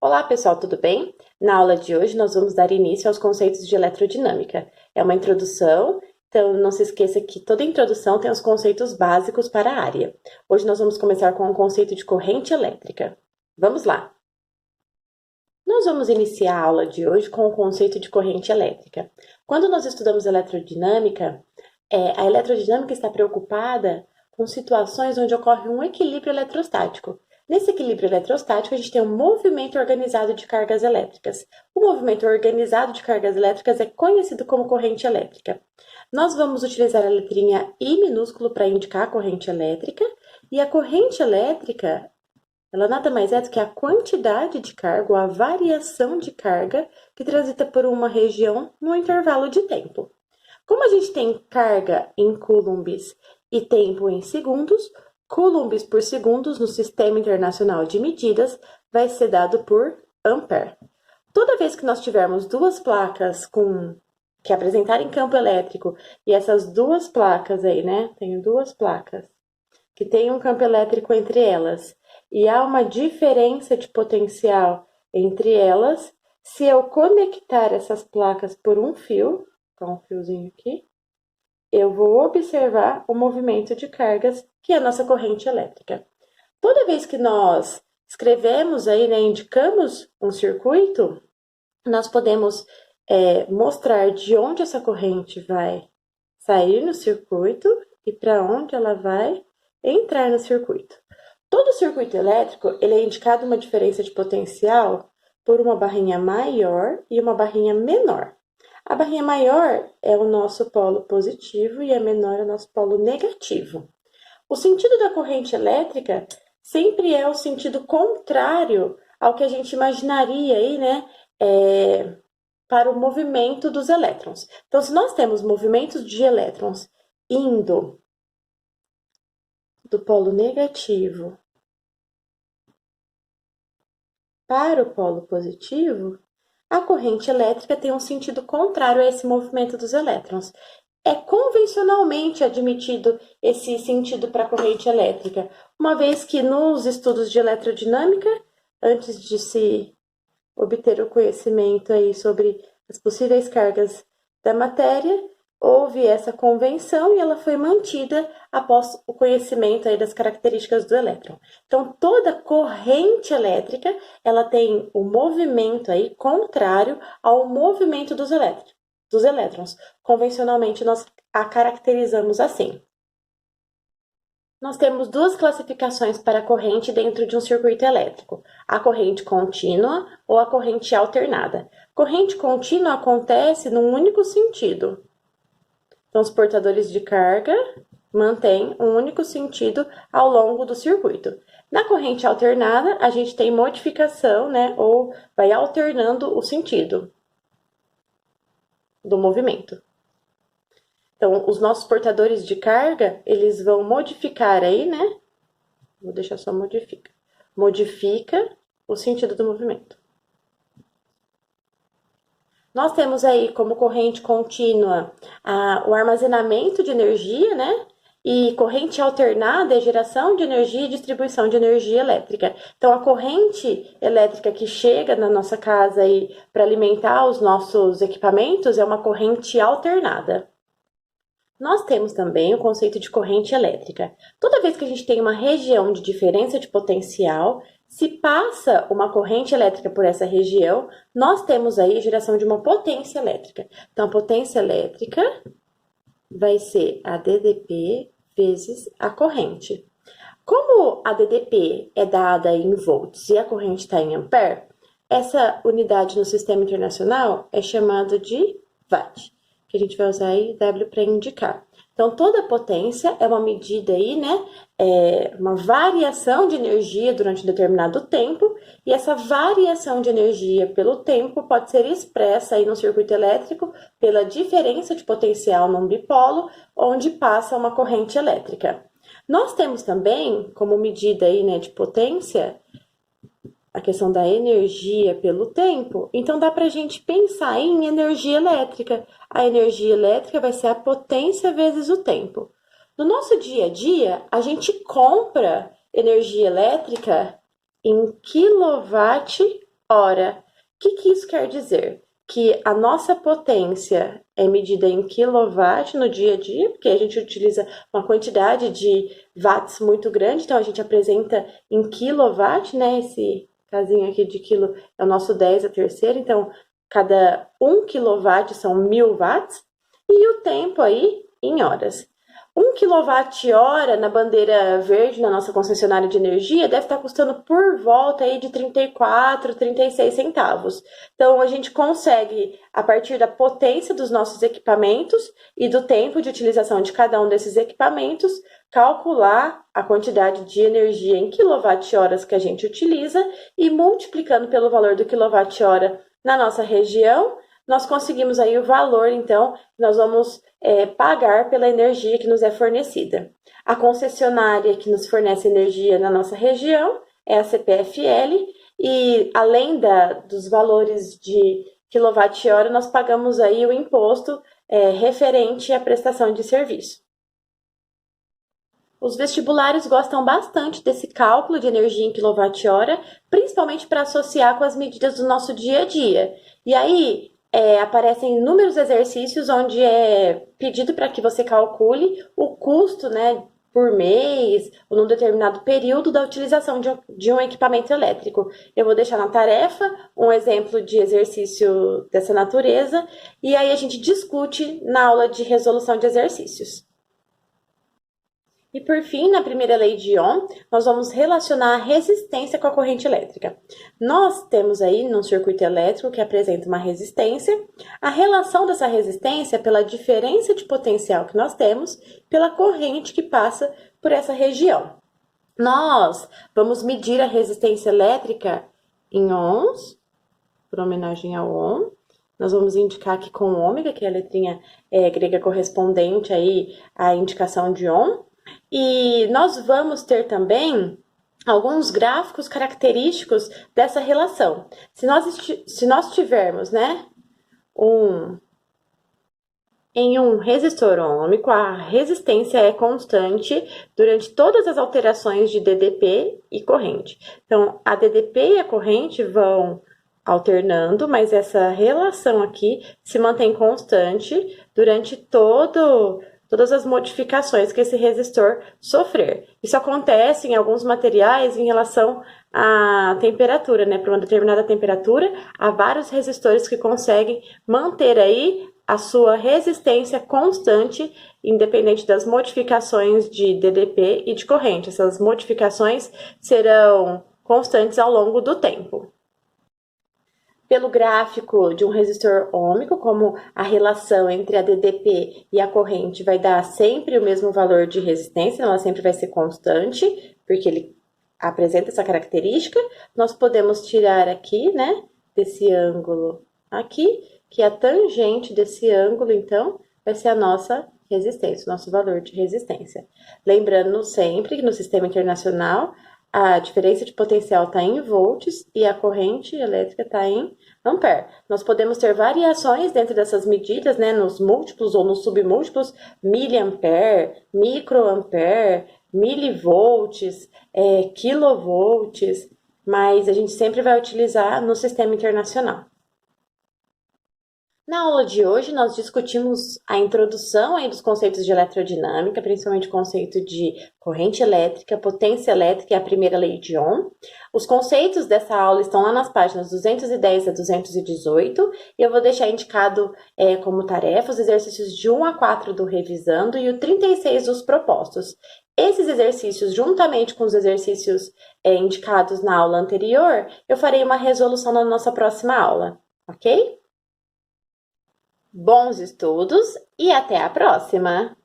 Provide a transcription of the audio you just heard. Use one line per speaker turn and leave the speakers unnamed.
Olá, pessoal, tudo bem? Na aula de hoje, nós vamos dar início aos conceitos de eletrodinâmica. É uma introdução, então não se esqueça que toda introdução tem os conceitos básicos para a área. Hoje nós vamos começar com o conceito de corrente elétrica. Vamos lá! Nós vamos iniciar a aula de hoje com o conceito de corrente elétrica. Quando nós estudamos eletrodinâmica, a eletrodinâmica está preocupada com situações onde ocorre um equilíbrio eletrostático. Nesse equilíbrio eletrostático, a gente tem um movimento organizado de cargas elétricas. O movimento organizado de cargas elétricas é conhecido como corrente elétrica. Nós vamos utilizar a letrinha I minúsculo para indicar a corrente elétrica, e a corrente elétrica, ela nada mais é do que a quantidade de carga ou a variação de carga que transita por uma região no intervalo de tempo. Como a gente tem carga em coulombs e tempo em segundos, coulombs por segundos no Sistema Internacional de Medidas vai ser dado por ampere. Toda vez que nós tivermos duas placas que apresentarem campo elétrico, e essas duas placas aí, né? Tenho duas placas que tem um campo elétrico entre elas, e há uma diferença de potencial entre elas, se eu conectar essas placas por um fio, com um fiozinho aqui, eu vou observar o movimento de cargas, que é a nossa corrente elétrica. Toda vez que nós escrevemos aí, né, indicamos um circuito, nós podemos mostrar de onde essa corrente vai sair no circuito e para onde ela vai entrar no circuito. Todo circuito elétrico ele é indicado uma diferença de potencial por uma barrinha maior e uma barrinha menor. A barrinha maior é o nosso polo positivo e a menor é o nosso polo negativo. O sentido da corrente elétrica sempre é o sentido contrário ao que a gente imaginaria aí, né, para o movimento dos elétrons. Então, se nós temos movimentos de elétrons indo do polo negativo para o polo positivo, a corrente elétrica tem um sentido contrário a esse movimento dos elétrons. É convencionalmente admitido esse sentido para a corrente elétrica, uma vez que nos estudos de eletrodinâmica, antes de se obter o conhecimento aí sobre as possíveis cargas da matéria, houve essa convenção e ela foi mantida após o conhecimento aí das características do elétron. Então, toda corrente elétrica, ela tem o movimento aí contrário ao movimento dos elétrons. Convencionalmente, nós a caracterizamos assim. Nós temos duas classificações para a corrente dentro de um circuito elétrico: a corrente contínua ou a corrente alternada. Corrente contínua acontece num único sentido. Então, os portadores de carga mantêm um único sentido ao longo do circuito. Na corrente alternada, a gente tem modificação, né, ou vai alternando o sentido do movimento. Então, os nossos portadores de carga, eles vão modificar aí, né? Vou deixar só modifica. Modifica o sentido do movimento. Nós temos aí como corrente contínua o armazenamento de energia, né? E corrente alternada é geração de energia e distribuição de energia elétrica. Então, a corrente elétrica que chega na nossa casa aí para alimentar os nossos equipamentos é uma corrente alternada. Nós temos também o conceito de corrente elétrica. Toda vez que a gente tem uma região de diferença de potencial, se passa uma corrente elétrica por essa região, nós temos aí a geração de uma potência elétrica. Então, a potência elétrica vai ser a DDP vezes a corrente. Como a DDP é dada em volts e a corrente está em ampere, essa unidade no sistema internacional é chamada de watt, que a gente vai usar aí W para indicar. Então, toda potência é uma medida aí, né? Uma variação de energia durante um determinado tempo, e essa variação de energia pelo tempo pode ser expressa aí no circuito elétrico pela diferença de potencial num dipolo, onde passa uma corrente elétrica. Nós temos também, como medida aí, né, de potência, a questão da energia pelo tempo, então dá para a gente pensar em energia elétrica. A energia elétrica vai ser a potência vezes o tempo. No nosso dia a dia, a gente compra energia elétrica em quilowatt hora. O que isso quer dizer? Que a nossa potência é medida em quilowatt no dia a dia, porque a gente utiliza uma quantidade de watts muito grande, então a gente apresenta em quilowatt, né? Esse casinho aqui de quilo é o nosso 10 a terceira, então cada 1 quilowatt são 1000 watts, e o tempo aí em horas. 1 quilowatt-hora na bandeira verde, na nossa concessionária de energia, deve estar custando por volta aí de 34, 36 centavos. Então, a gente consegue, a partir da potência dos nossos equipamentos e do tempo de utilização de cada um desses equipamentos, calcular a quantidade de energia em quilowatt-horas que a gente utiliza e multiplicando pelo valor do quilowatt-hora na nossa região, nós conseguimos aí o valor, então, nós vamos pagar pela energia que nos é fornecida. A concessionária que nos fornece energia na nossa região é a CPFL, e além dos valores de quilowatt-hora, nós pagamos aí o imposto referente à prestação de serviço. Os vestibulares gostam bastante desse cálculo de energia em quilowatt-hora, principalmente para associar com as medidas do nosso dia a dia. E aí, aparecem inúmeros exercícios onde é pedido para que você calcule o custo, né, por mês ou num determinado período da utilização de um equipamento elétrico. Eu vou deixar na tarefa um exemplo de exercício dessa natureza e aí a gente discute na aula de resolução de exercícios. E por fim, na primeira lei de Ohm, nós vamos relacionar a resistência com a corrente elétrica. Nós temos aí, num circuito elétrico que apresenta uma resistência, a relação dessa resistência pela diferença de potencial que nós temos pela corrente que passa por essa região. Nós vamos medir a resistência elétrica em ohms, por homenagem ao Ohm. Nós vamos indicar aqui com ômega, que é a letrinha grega correspondente aí à indicação de Ohm. E nós vamos ter também alguns gráficos característicos dessa relação. Se nós tivermos, né, em um resistor ôhmico, a resistência é constante durante todas as alterações de DDP e corrente. Então, a DDP e a corrente vão alternando, mas essa relação aqui se mantém constante durante todas as modificações que esse resistor sofrer. Isso acontece em alguns materiais em relação à temperatura, né? Para uma determinada temperatura, há vários resistores que conseguem manter aí a sua resistência constante, independente das modificações de DDP e de corrente. Essas modificações serão constantes ao longo do tempo. Pelo gráfico de um resistor ôhmico, como a relação entre a DDP e a corrente vai dar sempre o mesmo valor de resistência, ela sempre vai ser constante, porque ele apresenta essa característica, nós podemos tirar aqui, né, desse ângulo aqui, que é a tangente desse ângulo, então, vai ser a nossa resistência, o nosso valor de resistência. Lembrando sempre que no sistema internacional, a diferença de potencial está em volts e a corrente elétrica está em ampere. Nós podemos ter variações dentro dessas medidas, né, nos múltiplos ou nos submúltiplos, miliampere, microampere, milivolts, quilovolts, mas a gente sempre vai utilizar no sistema internacional. Na aula de hoje, nós discutimos a introdução aí dos conceitos de eletrodinâmica, principalmente o conceito de corrente elétrica, potência elétrica e a primeira lei de Ohm. Os conceitos dessa aula estão lá nas páginas 210 a 218, e eu vou deixar indicado como tarefa os exercícios de 1 a 4 do Revisando e o 36 dos propostos. Esses exercícios, juntamente com os exercícios indicados na aula anterior, eu farei uma resolução na nossa próxima aula, ok? Bons estudos e até a próxima!